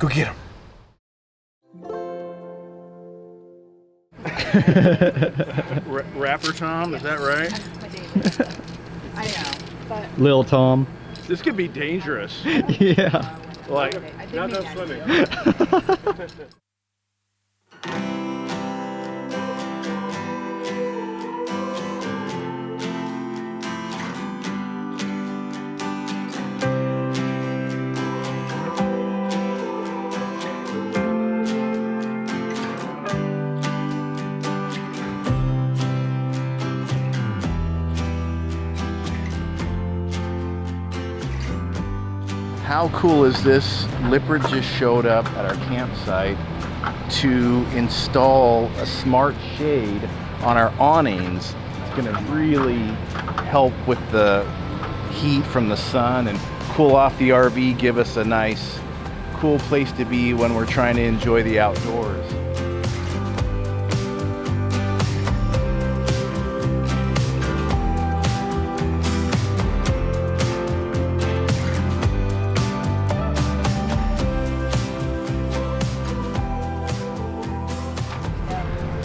Go get him. Rapper Tom, is that right? I know, but Lil Tom. This could be dangerous. Yeah. Like, not that funny. How cool is this? Liippard just showed up at our campsite to install a smart shade on our awnings. It's going to really help with the heat from the sun and cool off the RV, give us a nice, cool place to be when we're trying to enjoy the outdoors.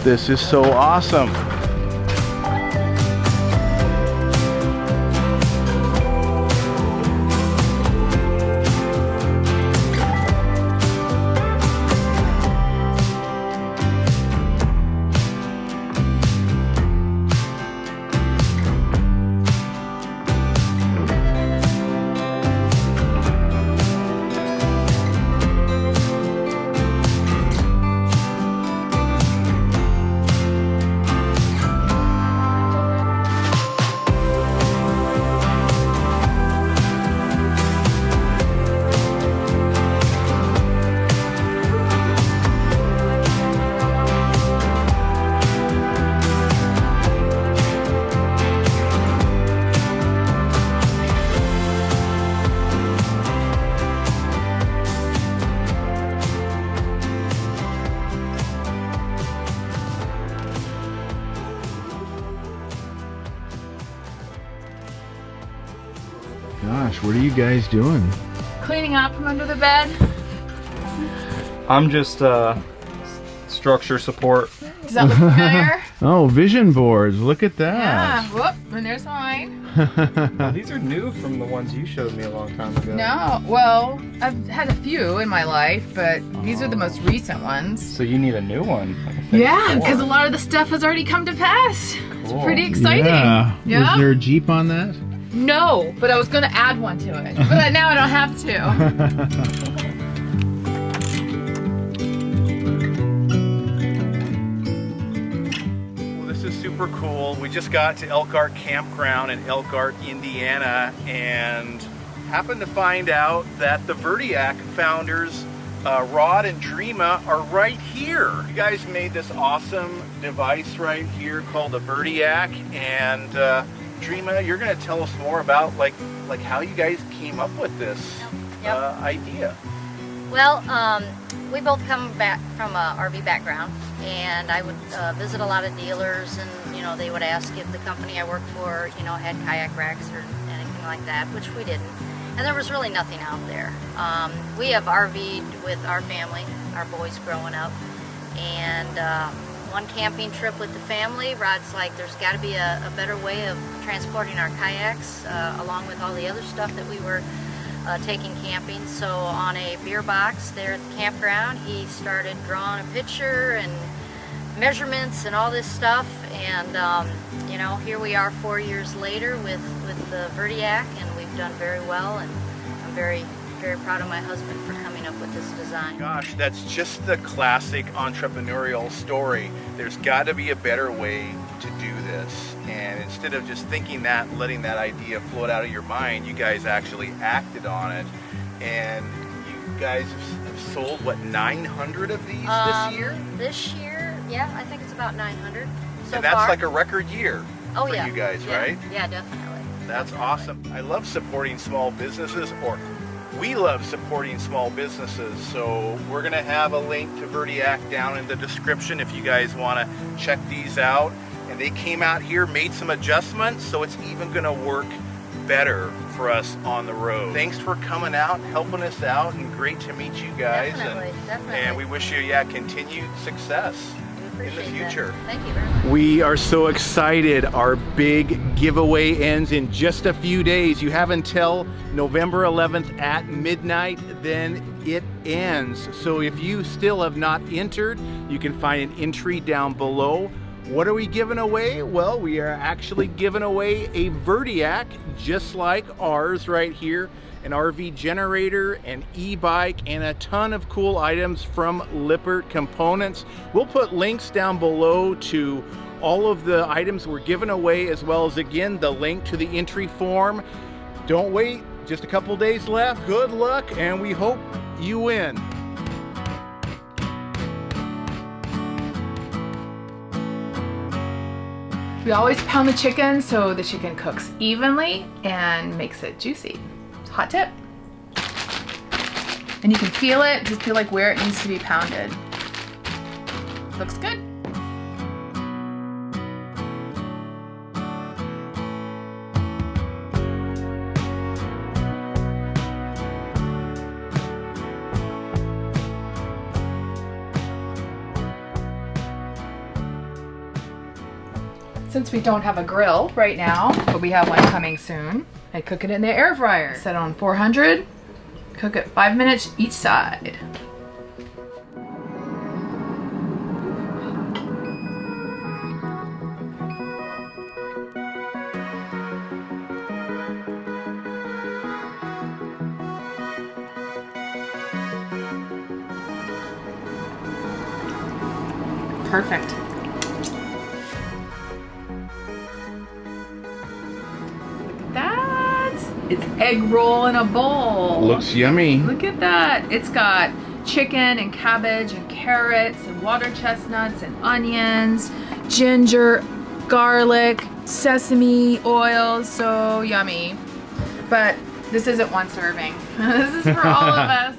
This is so awesome. Gosh, what are you guys doing? Cleaning up from under the bed. I'm just structure support. Does that look familiar? Oh, vision boards. Look at Yeah. that. Whoop. And there's mine. These are new from the ones you showed me a long time ago. No. Well, I've had a few in my life, but these are the most recent ones. So you need a new one. Like a phase Yeah, 4. because a lot of the stuff has already come to pass. Cool. It's pretty exciting. Yeah. Yeah. Was there a Jeep on that? No, but I was going to add one to it. But now I don't have to. Well, this is super cool. We just got to Elkhart Campground in Elkhart, Indiana, and happened to find out that the Verdiac founders, Rod and Dreama, are right here. You guys made this awesome device right here called the Verdiac, and Dreama, you're going to tell us more about like how you guys came up with this idea. Well, we both come back from a RV background, and I would visit a lot of dealers, and they would ask if the company I worked for had kayak racks or anything like that, which we didn't, and there was really nothing out there. We have RV'd with our family, our boys growing up, and one camping trip with the family, Rod's like, there's got to be a better way of transporting our kayaks along with all the other stuff that we were taking camping. So on a beer box there at the campground, he started drawing a picture and measurements and all this stuff, and here we are 4 years later with the Verdiac, and we've done very well, and I'm very, very proud of my husband for coming up with this design. Gosh, that's just the classic entrepreneurial story. There's got to be a better way to do this. And instead of just thinking that, letting that idea float out of your mind, you guys actually acted on it. And you guys have sold, what, 900 of these this year? This year, yeah, I think it's about 900 so and that's far. like a record year for you guys, yeah. right? Yeah, definitely. That's awesome. I love supporting small businesses, or we love supporting small businesses. So we're going to have a link to Verdiac down in the description if you guys want to check these out. And they came out here, made some adjustments, so it's even going to work better for us on the road. Thanks for coming out, helping us out, and great to meet you guys. Definitely, definitely. And we wish you, continued success in the future. That. Thank you very much. We are so excited. Our big giveaway ends in just a few days. You have until November 11th at midnight, then it ends. So if you still have not entered, you can find an entry down below. What are we giving away? Well, we are actually giving away a Verdiac, just like ours right here. An RV generator, an e-bike, and a ton of cool items from Liippard Components. We'll put links down below to all of the items we're giving away, as well as, again, the link to the entry form. Don't wait, just a couple days left. Good luck, and we hope you win. We always pound the chicken so the chicken cooks evenly and makes it juicy. Hot tip. And you can feel it, just feel like where it needs to be pounded. Looks good. Since we don't have a grill right now, but we have one coming soon, I cook it in the air fryer. Set it on 400, cook it 5 minutes each side. Perfect. It's egg roll in a bowl. Looks yummy. Look at that. It's got chicken and cabbage and carrots and water chestnuts and onions, ginger, garlic, sesame oil. So yummy. But this isn't one serving. This is for all of us.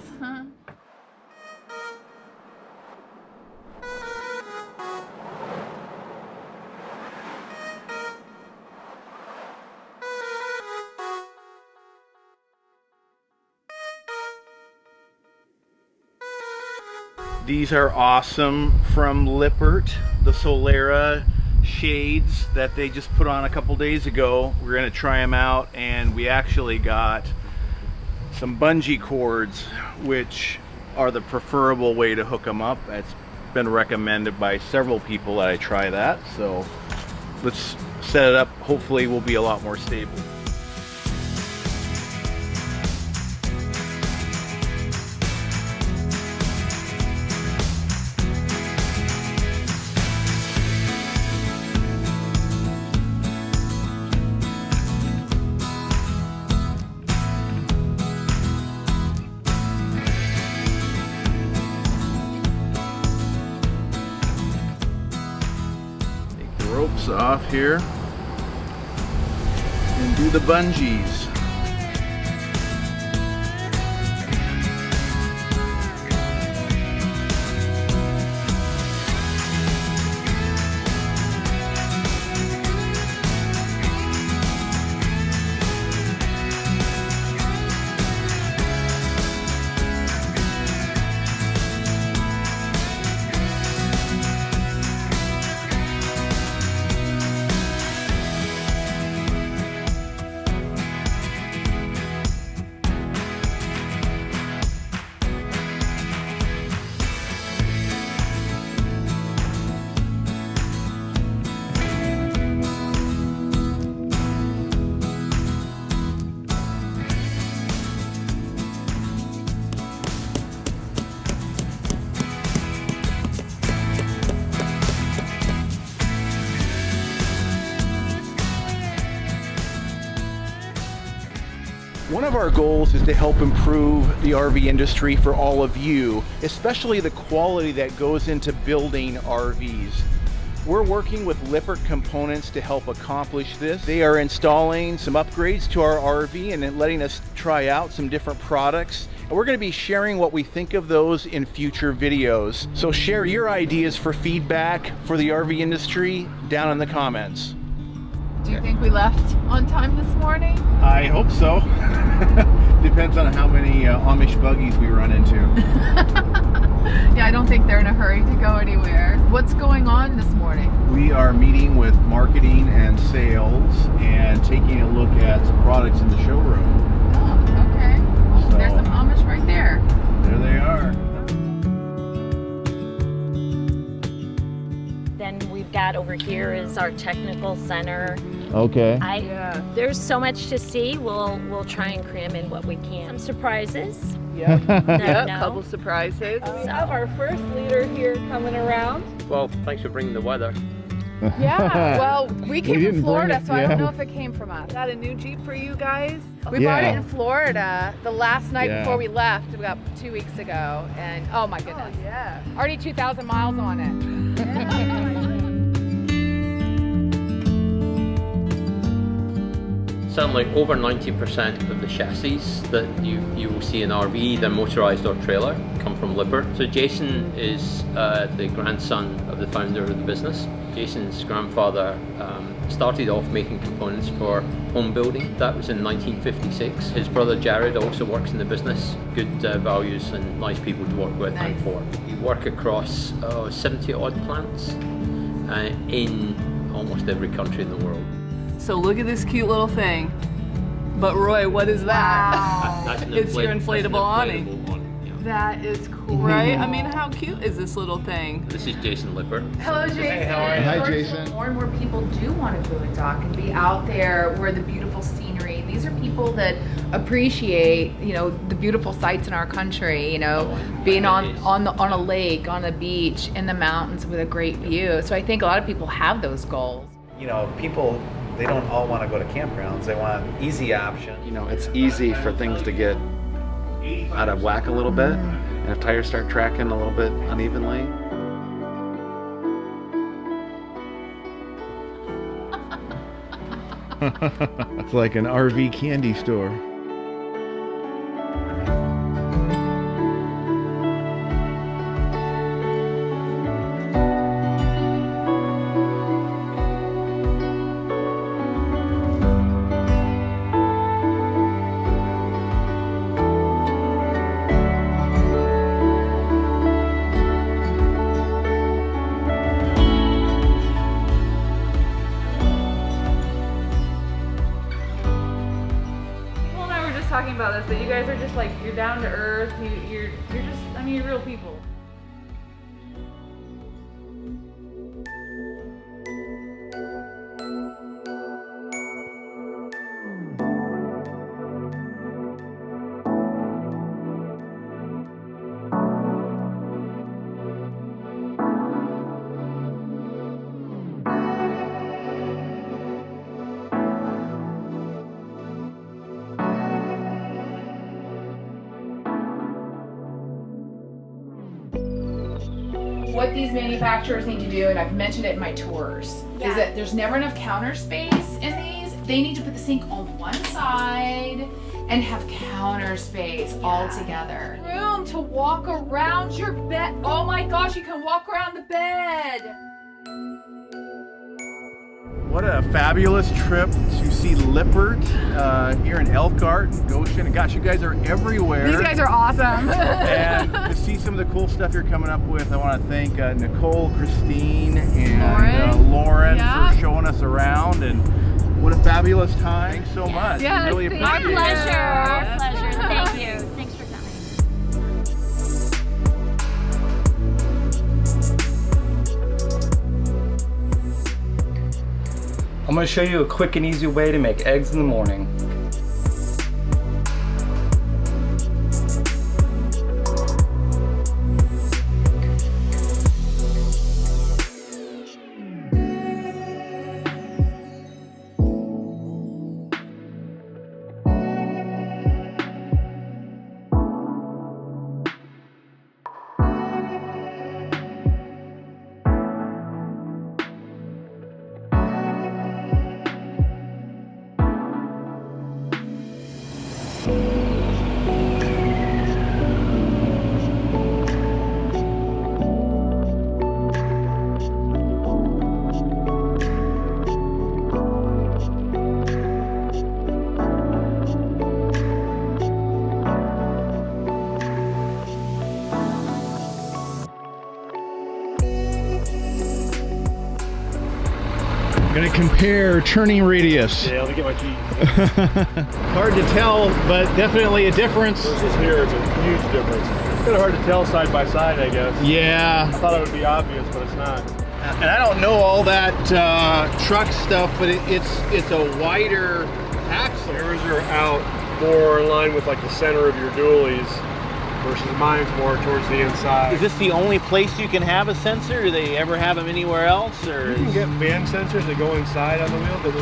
These are awesome from Liippard, the Solera shades that they just put on a couple days ago. We're gonna try them out, and we actually got some bungee cords, which are the preferable way to hook them up. It's been recommended by several people that I try that. So let's set it up. Hopefully we'll be a lot more stable. Ropes off here and do the bungees. One of our goals is to help improve the RV industry for all of you, especially the quality that goes into building RVs. We're working with Liippard Components to help accomplish this. They are installing some upgrades to our RV and then letting us try out some different products. And we're going to be sharing what we think of those in future videos. So share your ideas for feedback for the RV industry down in the comments. Do you think we left on time this morning? I hope so. Depends on how many Amish buggies we run into. Yeah, I don't think they're in a hurry to go anywhere. What's going on this morning? We are meeting with marketing and sales and taking a look at some products in the showroom. Oh, okay. Well, So- there's some Amish right there. There they are. Then we've got over here is our technical center. Okay. Yeah. There's so much to see. We'll try and cram in what we can. Some surprises. Yep. Never Yep. know. Couple surprises. We have our first leader here coming around. Well, thanks for bringing the weather. Yeah. Well, we came didn't from Florida, bring it, so I don't yeah. know if it came from us. Got a new Jeep for you guys. We Yeah. bought it in Florida the last night Yeah. before we left, about 2 weeks ago, and oh my goodness. Yeah. Already 2,000 miles on it. Certainly over 90% of the chassis that you will see in RV, either motorized or trailer, come from Liippard. So Jason is the grandson of the founder of the business. Jason's grandfather started off making components for home building. That was in 1956. His brother Jared also works in the business. Good values and nice people to work with and for. We work across 70 odd plants in almost every country in the world. So look at this cute little thing. But Roy, what is that? Wow. That's an It's your that's an inflatable awning. awning, yeah. That is cool. Right? I mean, how cute is this little thing? This is Jason Liippard. Hello, Jason. how are you? Hi, Jason. More and more people do want to boondock and be out there where the beautiful scenery. These are people that appreciate, the beautiful sights in our country. Being on a lake, on a beach, in the mountains with a great view. So I think a lot of people have those goals. People, they don't all want to go to campgrounds. They want easy option. It's easy for things to get out of whack a little bit, and if tires start tracking a little bit unevenly. It's like an RV candy store. People and I were just talking about this, that you guys are just like, you're down to earth, you're just, you're real people. What these manufacturers need to do, and I've mentioned it in my tours, is that there's never enough counter space in these. They need to put the sink on one side and have counter space all together. Room to walk around your bed. Oh my gosh, you can walk around the bed. What a fabulous trip to see Liippard here in Elkhart, Goshen. And gosh, you guys are everywhere. These guys are awesome. And to see some of the cool stuff you're coming up with, I want to thank Nicole, Christine, and Lauren Yeah. for showing us around. And what a fabulous time. Thanks so much. Yes, Really thank appreciate Our it. pleasure. Our pleasure. Thank you. Thanks for coming. I'm going to show you a quick and easy way to make eggs in the morning. and compare turning radius. Yeah, let me get my keys. Hard to tell, but definitely a difference. Versus here, it's a huge difference. It's kind of hard to tell side by side, I guess. Yeah. I thought it would be obvious, but it's not. And I don't know all that truck stuff, but it's a wider axle. Yours are out more in line with like the center of your dualies versus mine's more towards the inside. Is this the only place you can have a sensor? Do they ever have them anywhere else? Or You can get band sensors that go inside on the wheel, but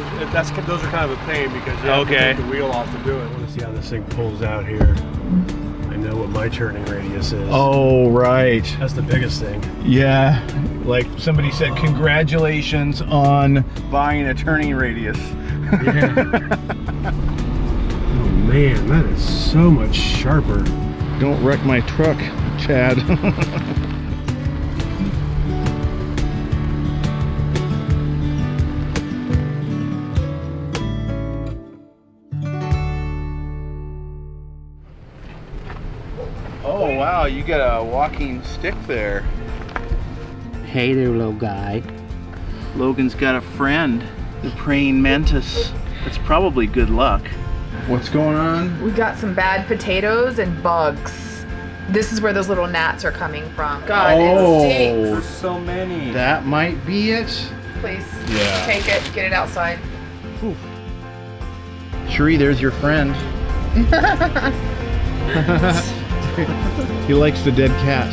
those are kind of a pain because you have to take the wheel off to do it. I want to see how this thing pulls out here. I know what my turning radius is. Oh, right. That's the biggest thing. Yeah. Like somebody said, congratulations on buying a turning radius. Yeah. Oh man, that is so much sharper. Don't wreck my truck, Chad. Oh wow, you got a walking stick there. Hey there, little guy. Logan's got a friend, the praying mantis. That's probably good luck. What's going on? We got some bad potatoes and bugs. This is where those little gnats are coming from. God, it stinks. So many. That might be it. Please, Yeah. take it, get it outside. Cheri, there's your friend. He likes the dead cat.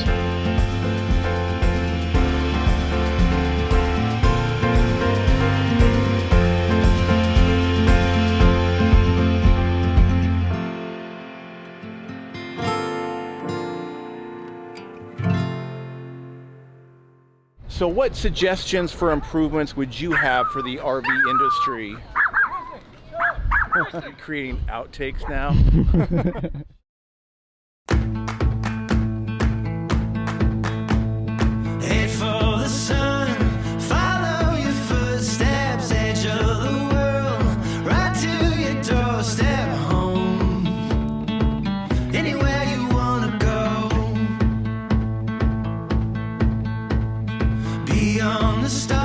So what suggestions for improvements would you have for the RV industry? Creating outtakes now. Head for the sun, follow your footsteps, edge of the world, right to your doorstep, home. Anywhere you wanna go, beyond the stars.